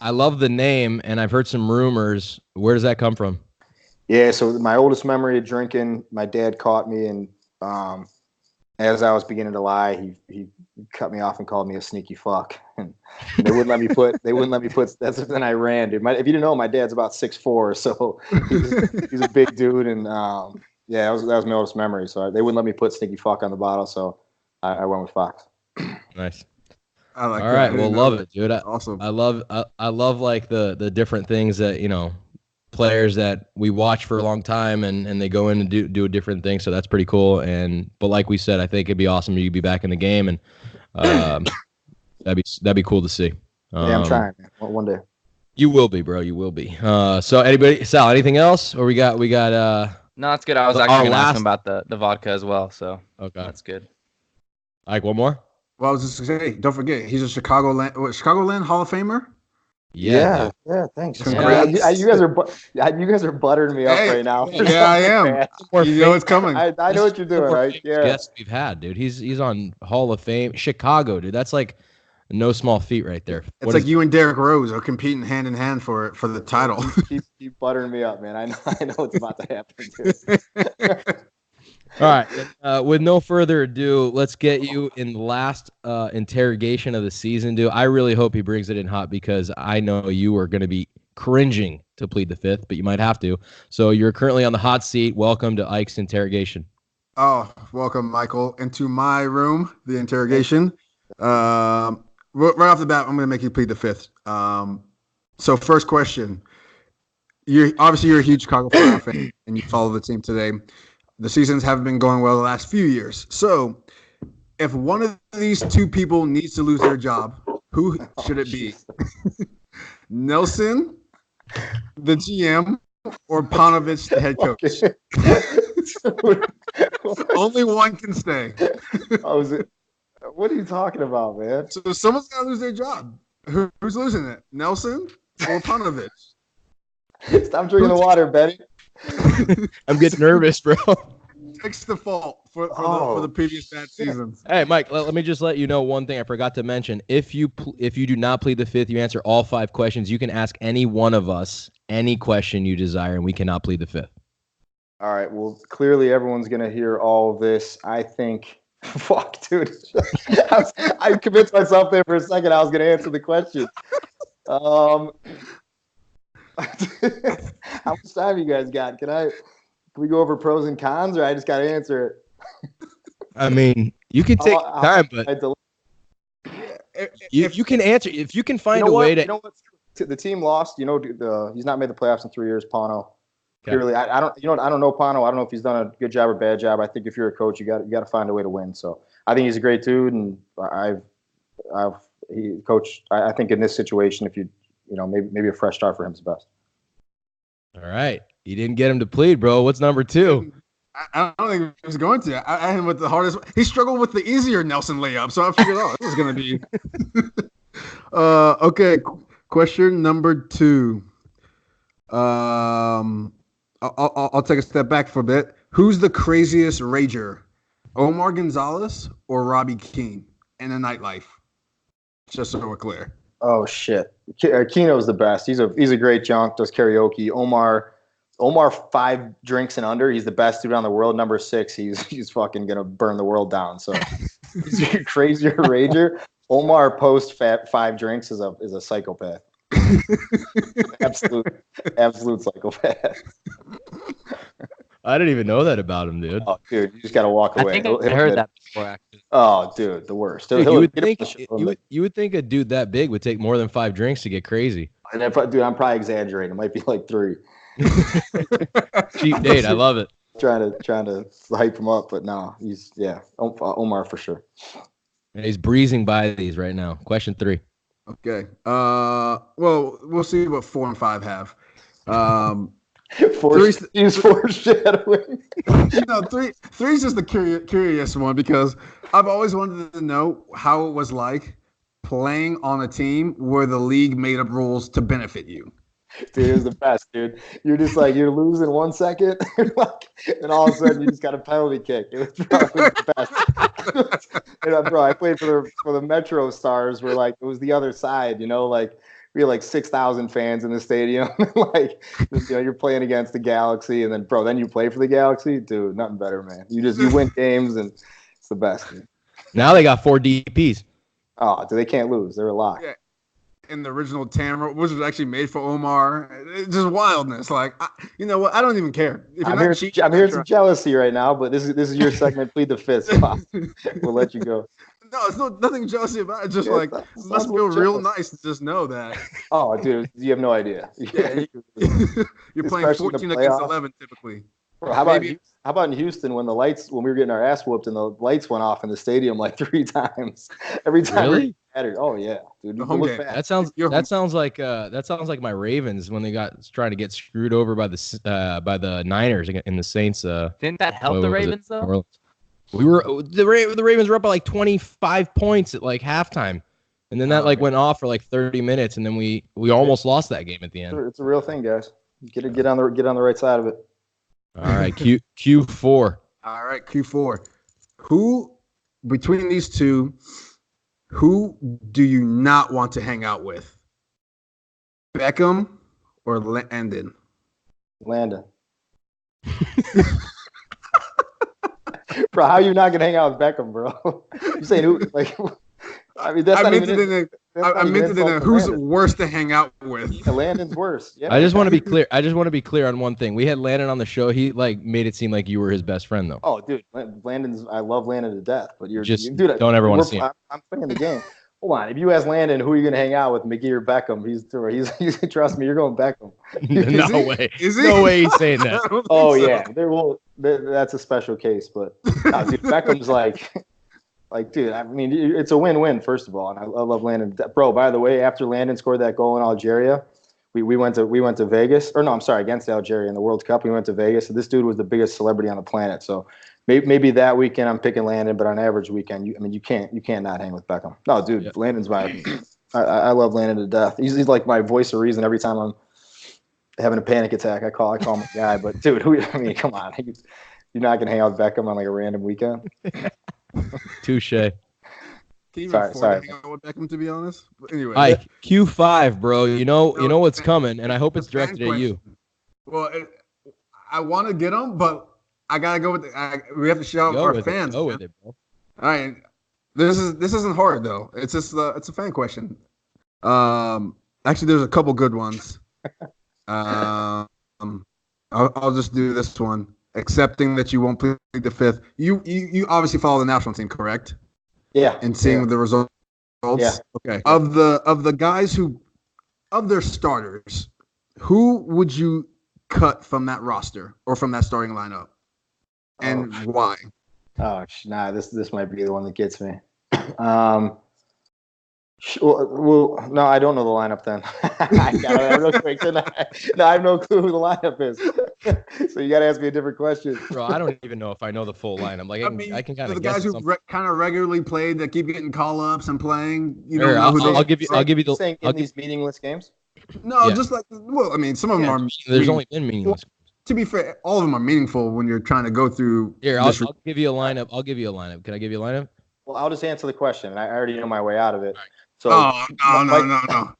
I love the name, and I've heard some rumors. Where does that come from? Yeah, so my oldest memory of drinking, my dad caught me, and as I was beginning to lie, he cut me off and called me a sneaky fuck. And they wouldn't let me put. That's when I ran, dude. If you didn't know, my dad's about 6'4", so he's a big dude, and that was my oldest memory. So they wouldn't let me put sneaky fuck on the bottle, so I went with Fox. Nice. I like All that. right, well, love it, dude. Awesome. I love like the different things that players that we watch for a long time and they go in and do a different thing. So that's pretty cool. But like we said, I think it'd be awesome for you to be back in the game. And That'd be cool to see. Yeah, I'm trying, man. One day. You will be, bro. You will be. So anybody, Sal, anything else? Or we got No, that's good. I was our actually going to ask last- him about the vodka as well. So okay. that's good. Like one more? Well, I was just gonna say, don't forget, he's a Chicagoland Hall of Famer. Yeah, dude. thanks. Congrats. You guys are buttering me up right now. Yeah, I am. You know it's coming. I know what you're doing, right? Yeah. Yes, we've had, dude. He's on Hall of Fame, Chicago, dude. That's like no small feat right there. It's like you and Derrick Rose are competing hand in hand for the title. Keep buttering me up, man. I know what's about to happen, dude. All right. With no further ado, let's get you in the last interrogation of the season, dude. I really hope he brings it in hot because I know you are going to be cringing to plead the fifth, but you might have to. So you're currently on the hot seat. Welcome to Ike's interrogation. Oh, welcome, Michael, into my room, the interrogation. Right off the bat, I'm going to make you plead the fifth. So first question. You're a huge Chicago Fire fan, and you follow the team today. The seasons haven't been going well the last few years. So if one of these two people needs to lose their job, who should it be? Nelson, the GM, or Panovich, the head coach? Only one can stay. What are you talking about, man? So someone's got to lose their job. Who's losing it? Nelson or Panovich? Stop drinking the water, Betty. I'm getting nervous, bro. Takes the fault for the previous bad seasons. Hey, Mike, let me just let you know one thing I forgot to mention. If you do not plead the fifth, you answer all 5 questions. You can ask any one of us any question you desire, and we cannot plead the fifth. All right. Well, clearly everyone's going to hear all of this. I think, fuck, dude. I convinced myself there for a second I was going to answer the question. How much time you guys got? Can we go over pros and cons, or I just got to answer it? I mean, you can take time, but you can answer if you can find a way to. You know what? The team lost. He's not made the playoffs in 3 years. Pano. Okay. Clearly, I don't. I don't know Pano. I don't know if he's done a good job or bad job. I think if you're a coach, you got to find a way to win. So I think he's a great dude, and I think in this situation, if maybe a fresh start for him is best. All right. You didn't get him to plead, bro. What's number 2? I don't think he was going to. I had him with the hardest. He struggled with the easier Nelson layup, so I figured, this is going to be. Okay. Question number 2. I'll take a step back for a bit. Who's the craziest rager, Omar Gonzalez or Robbie Keane in the nightlife? Just so we're clear. Oh shit, Keno's the best. He's a great junk. Does karaoke. Omar 5 drinks and under. He's the best dude on the world. Number 6. He's fucking gonna burn the world down. So he's a crazier rager. Omar post 5 drinks is a psychopath. absolute psychopath. I didn't even know that about him, dude. Oh, dude, you just gotta walk away. I think I heard that before, actually. Oh, dude, the worst. Dude, you would think a dude that big would take more than 5 drinks to get crazy. And I'm probably exaggerating. It might be like 3. Cheap date. I love it. Trying to hype him up, but no, Omar for sure. And he's breezing by these right now. Question 3. Okay. Well, we'll see what 4 and 5 have. He's foreshadowing. Three is just the curious one because I've always wanted to know how it was like playing on a team where the league made up rules to benefit you. Dude, it was the best, dude. You're just like, you're losing 1 second, and all of a sudden you just got a penalty kick. It was probably the best. Bro, I played for the Metro Stars where it was the other side, we had 6,000 fans in the stadium. You're playing against the Galaxy, and then then you play for the Galaxy. Dude, nothing better, man. You win games, and it's the best. Dude. Now they got 4 DPs. Oh, dude, they can't lose. They're a lock. Yeah. In the original Tamra, which was actually made for Omar. It's just wildness. You know what? I don't even care. I'm hearing some jealousy right now, but this is your segment. Plead the fifth. We'll let you go. No, it's nothing jealousy about it. Just it must feel real nice to just know that. Oh, dude, you have no idea. Yeah, you're playing 14 against 11 typically. Bro, how about in Houston when we were getting our ass whooped and the lights went off in the stadium 3 times? Every time. Really? Saturday. Oh yeah, dude. The You home look game. back. That sounds like my Ravens when they got trying to get screwed over by the Niners in the Saints. Didn't that help what the was it? Ravens though? New Orleans. The Ravens were up by like 25 points at like halftime, and then that went off for like 30 minutes, and then we almost lost that game at the end. It's a real thing, guys. Get on the right side of it. All right, Q4. All right, Q4. Who between these two, who do you not want to hang out with? Beckham or Landon? Landon. Bro, how are you not gonna hang out with Beckham, bro? You saying who? Like, I mean, that's I not meant even. I meant it in who's worse to hang out with. Yeah, Landon's worse. Yeah. I just want to be clear. On one thing. We had Landon on the show. He made it seem like you were his best friend, though. Oh, dude, Landon's. I love Landon to death, but dude, don't ever want to see him. I'm playing the game. Hold on. If you ask Landon who are you gonna hang out with, Magee or Beckham, he's trust me, you're going Beckham. No way. Is he? No way he's saying that. Oh yeah, that's a special case, but dude, Beckham's like, dude. I mean, it's a win-win. First of all, and I love Landon, bro. By the way, after Landon scored that goal in Algeria, we went to Vegas, or no, I'm sorry, against Algeria in the World Cup. We went to Vegas. So this dude was the biggest celebrity on the planet. So maybe that weekend I'm picking Landon, but on average weekend, you can't not hang with Beckham. No, dude, yep. Landon's I love Landon to death. He's like my voice of reason every time I'm having a panic attack. I call him a guy, but dude, come on, you're not gonna hang out with Beckham on like a random weekend. Touche. Can you even afford to hang out with Beckham, to be honest? But anyway, Ike, Q5, bro. You know what's coming, and I hope it's directed at you. Well, I want to get him, but I gotta go with we have to shout out our fans. Go with it, bro. All right, this isn't hard though. It's just it's a fan question. Actually, there's a couple good ones. I'll just do this one. Accepting that you won't plead the fifth. You obviously follow the national team, correct? Yeah. And seeing the results. Yeah. Okay. Of the guys of their starters, who would you cut from that roster or from that starting lineup, and why? Oh, this might be the one that gets me. Well, no, I don't know the lineup then. I have no clue who the lineup is. So you got to ask me a different question. Bro, I don't even know if I know the full lineup. Like, I can kind of guess. The guys who kind of regularly played that keep getting call-ups and playing. I'll give you these meaningless games. No, yeah. Just like some of them are. There's only been meaningless. To be fair, all of them are meaningful when you're trying to go through. Here, I'll give you a lineup. Can I give you a lineup? Well, I'll just answer the question. I already know my way out of it. So, no.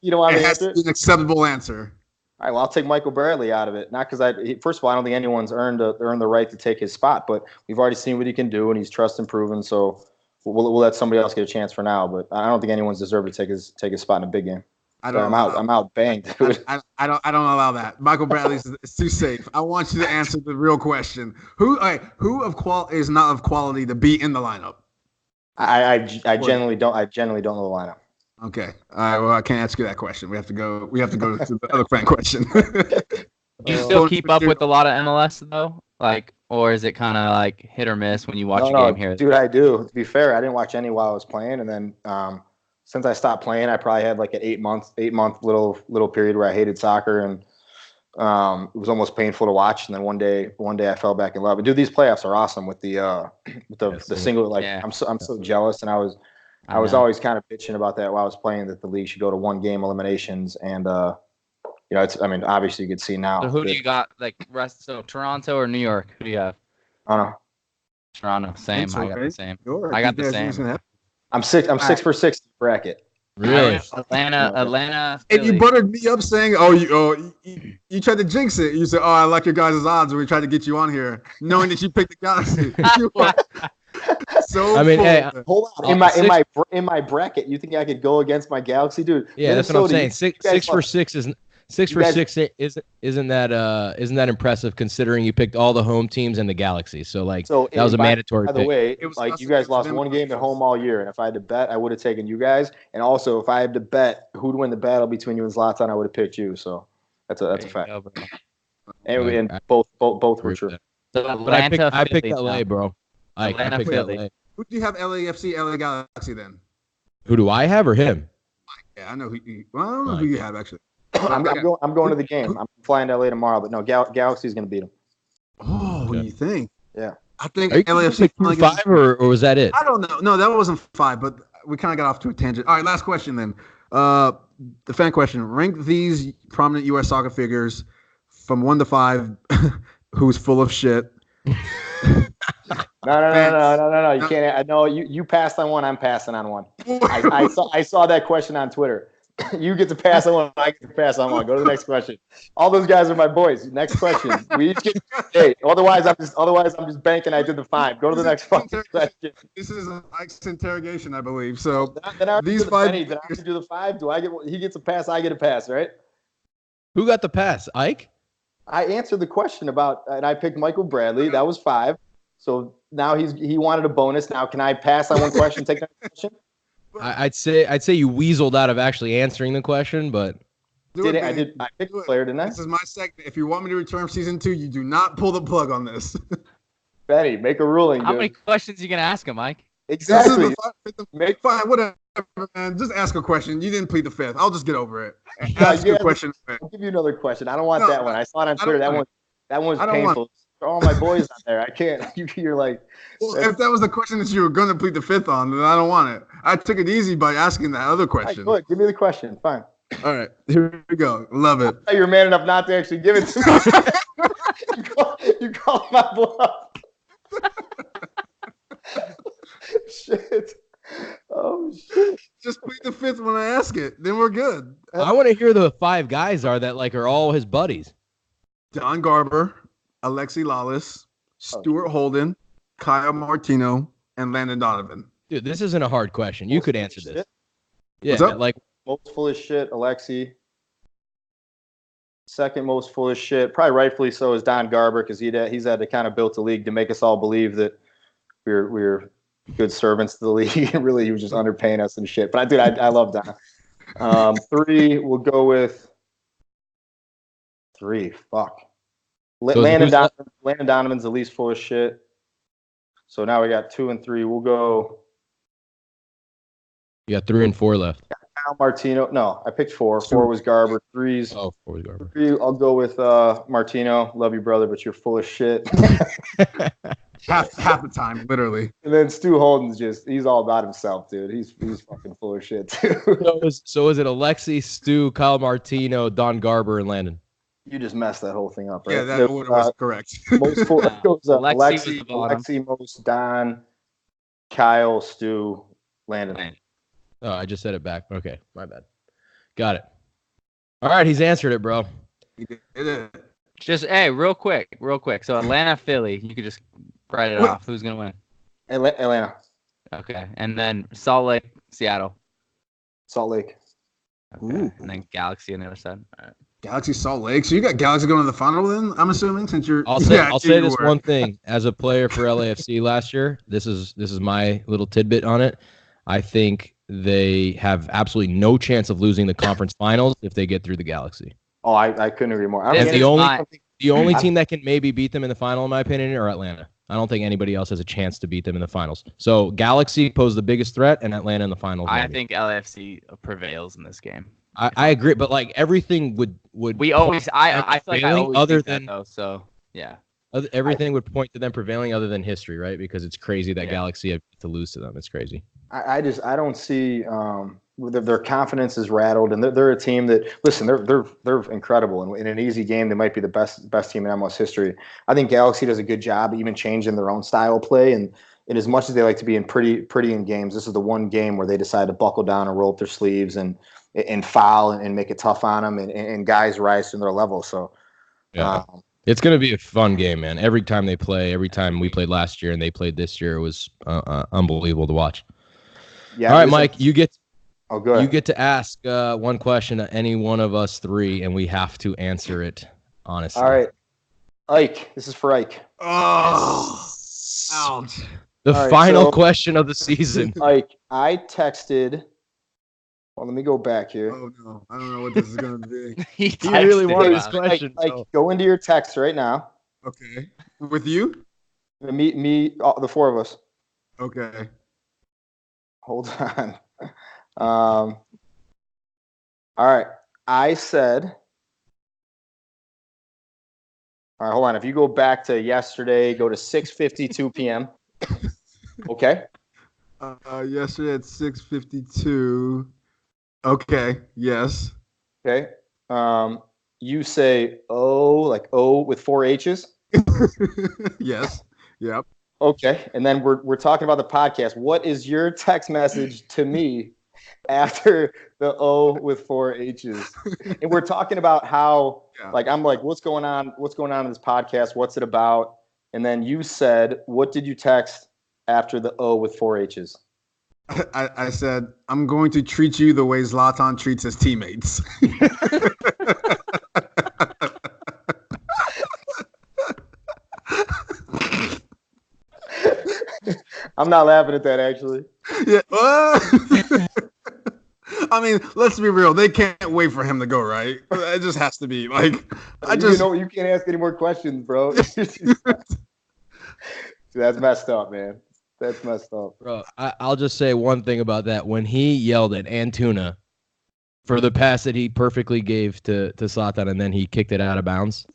You don't want me to answer? An acceptable answer. All right, well, I'll take Michael Bradley out of it. Not because first of all, I don't think anyone's earned the right to take his spot, but we've already seen what he can do, and he's trust and proven. So we'll let somebody else get a chance for now. But I don't think anyone's deserved to take his spot in a big game. I'm out banged, dude. I don't allow that. Michael Bradley's is too safe. I want you to answer the real question. Who is not of quality to be in the lineup? I generally don't know the lineup. Okay. All right. Well, I can't ask you that question. We have to go to the other fan question. You still keep up with a lot of MLS though, or is it kind of like hit or miss when you watch a game here? Dude, I do. To be fair, I didn't watch any while I was playing, and then since I stopped playing, I probably had like an 8 month little period where I hated soccer, and it was almost painful to watch. And then one day I fell back in love. But dude, these playoffs are awesome with the single. I'm so jealous, and I was always kind of bitching about that while I was playing, that the league should go to 1 game eliminations, and obviously you could see now. So who do you got? So Toronto or New York? Who do you have? I don't know. Toronto, same. I got the same. I got the same. I'm 6 for 6 bracket. Really? Atlanta. And you buttered me up saying, you tried to jinx it. You said, I like your guys' odds when we tried to get you on here, knowing that you picked the Galaxy. Hey, hold on. In my bracket, you think I could go against my Galaxy, dude? Yeah, that's what I'm saying. 6 for 6 isn't. 6 for 6 isn't that impressive considering you picked all the home teams and the Galaxy. So that was a mandatory pick. By the way, you guys lost 1 game at home all year, and if I had to bet, I would have taken you guys. And also, if I had to bet who'd win the battle between you and Zlatan, I would have picked you. So that's a fact. And both were true. So I picked LA, bro. I picked LA. Who do you have? LAFC, LA Galaxy then? Who do I have or him? Yeah, I know well, I don't know who you have actually. I'm going to the game. I'm flying to LA tomorrow, but no, Galaxy's going to beat them. Oh, what do you think? Yeah. I think Are you LAFC like 5 or was that it? I don't know. No, that wasn't 5, but we kind of got off to a tangent. All right, last question then. The fan question: rank these prominent U.S. soccer figures from 1 to 5. Who's full of shit? No. You can't. I know you passed on one. I'm passing on one. I saw that question on Twitter. You get to pass on one. I get to pass on one. Go to the next question. All those guys are my boys. Next question. We each get. Hey, otherwise I'm just banking. I did the 5. Go to the next question. This is Ike's interrogation, I believe. So then these 5. Did I do the 5? Do I get? He gets a pass. I get a pass, right? Who got the pass? Ike? I answered the question about, and I picked Michael Bradley. That was 5. So now he wanted a bonus. Now can I pass on one question? Take that question. I'd say you weaseled out of actually answering the question, but I picked the player, didn't I? This is my segment. If you want me to return season 2, you do not pull the plug on this. Benny, make a ruling. How many questions are you gonna ask him, Mike? Exactly. Fine, whatever, man. Just ask a question. You didn't plead the 5th. I'll just get over it. Ask a question. I'll give you another question. I don't want that one. I saw it on Twitter. That one's painful. All my boys on there. I can't. You're like. Well, if that was the question that you were going to plead the 5th on, then I don't want it. I took it easy by asking that other question. Right, good. Give me the question. Fine. All right. Here we go. Love it. You're man enough not to actually give it to me. you call my bluff. Shit. Oh, shit. Just plead the 5th when I ask it. Then we're good. I want to hear the 5 guys are all his buddies. Don Garber, Alexi Lawless, Stuart Holden, Kyle Martino, and Landon Donovan. Dude, this isn't a hard question. You could answer this. Yeah, What's up? Most full of shit, Alexi. Second most full of shit, probably rightfully so, is Don Garber, because he's had to kind of build the league to make us all believe that we're good servants to the league. Really, he was just underpaying us and shit. But I love Don. 3, we'll go with 3. Fuck. Landon Donovan's the least full of shit. So now we got 2 and 3. We'll go. You got 3 and 4 left. Kyle Martino. No, I picked 4. 4 was Garber. 3's. Oh, 4 was Garber. 3, I'll go with Martino. Love you, brother, but you're full of shit. half the time, literally. And then Stu Holden's he's all about himself, dude. He's fucking full of shit too. So is it Alexi, Stu, Kyle Martino, Don Garber, and Landon? You just messed that whole thing up, right? Yeah, that order was correct. Most full goes Alexi, most Don, Kyle, Stu, Landon. Oh, I just said it back. Okay, my bad. Got it. All right, he's answered it, bro. Just real quick. So Atlanta, Philly, you could just write it off. Who's gonna win? Atlanta. Okay, and then Salt Lake, Seattle. Salt Lake. Okay. And then Galaxy on the other side. All right. Galaxy Salt Lake. So you got Galaxy going to the final then, I'm assuming, since you're. I'll say this one thing. As a player for LAFC last year, this is my little tidbit on it. I think they have absolutely no chance of losing the conference finals if they get through the Galaxy. Oh, I couldn't agree more. The only team that can maybe beat them in the final, in my opinion, are Atlanta. I don't think anybody else has a chance to beat them in the finals. So Galaxy pose the biggest threat, and Atlanta in the finals. I think LAFC prevails in this game. I agree, but like everything would we always I feel like I always other than that, though, so yeah. Everything would point to them prevailing other than history, right? Because it's crazy that Galaxy had to lose to them. It's crazy. I don't see their confidence is rattled, and they're a team that, listen, they're incredible, and in an easy game they might be the best team in MLS history. I think Galaxy does a good job even changing their own style of play, and as much as they like to be in pretty in games, this is the one game where they decide to buckle down and roll up their sleeves and foul and make it tough on them, and guys rise to their level. So yeah. It's going to be a fun game, man. Every time they play, every time we played last year and they played this year, it was unbelievable to watch. Yeah. All right, Mike, you get to ask one question to any one of us 3, and we have to answer it honestly. All right, Ike. This is for Ike. Oh, ouch. The final question of the season. Ike, I texted. Well, let me go back here. Oh no, I don't know what this is going to be. He really wanted this question. Ike, go into your text right now. Okay, with you? Me, the 4 of us. Okay. Hold on. All right. I said, all right, hold on. If you go back to yesterday, go to 6:52 p.m. Okay. Yesterday at 6:52. Okay. Yes. Okay. You say O, like O with 4 H's. Yes. Yep. Okay. And then we're talking about the podcast. What is your text message to me after the O with 4 H's? And we're talking about how, like, I'm like, what's going on? What's going on in this podcast? What's it about? And then you said, what did you text after the O with 4 H's? I said, I'm going to treat you the way Zlatan treats his teammates. I'm not laughing at that, actually. Yeah. I mean, let's be real. They can't wait for him to go, right? It just has to be like You can't ask any more questions, bro. That's messed up, man. That's messed up. Bro, I'll just say one thing about that. When he yelled at Antuna for the pass that he perfectly gave to Zlatan and then he kicked it out of bounds.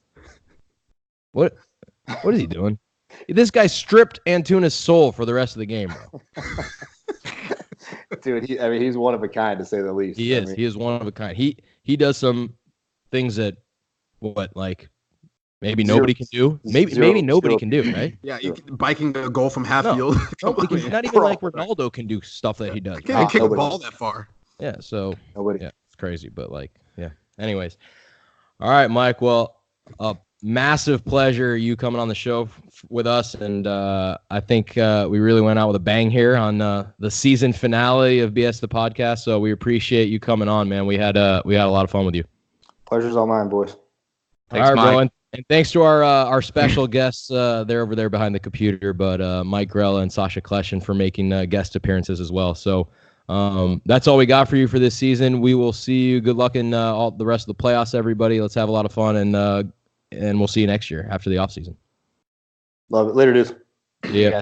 What is he doing? This guy stripped Antuna's soul for the rest of the game, bro. Dude, he's one of a kind, to say the least. He is. He is one of a kind. He does some things that maybe nobody can do. Maybe nobody can do, right? Yeah, biking a goal from half field. Not even like Ronaldo can do stuff that he does. Can't kick a ball that far. Yeah, so nobody. Yeah, it's crazy, but yeah. Anyways, all right, Mike. Well, massive pleasure you coming on the show with us, and I think we really went out with a bang here on the season finale of BS the podcast. So we appreciate you coming on, man. We had a lot of fun with you. Pleasure's all mine, boys. Thanks, all right, Mike. bro. And thanks to our special guests, they're over there behind the computer, but Mike Grella and Sasha Kleshin for making guest appearances as well. So that's all we got for you for this season. We will see you. Good luck in all the rest of the playoffs, everybody. Let's have a lot of fun, and we'll see you next year after the offseason. Love it. Later, dudes. Yeah.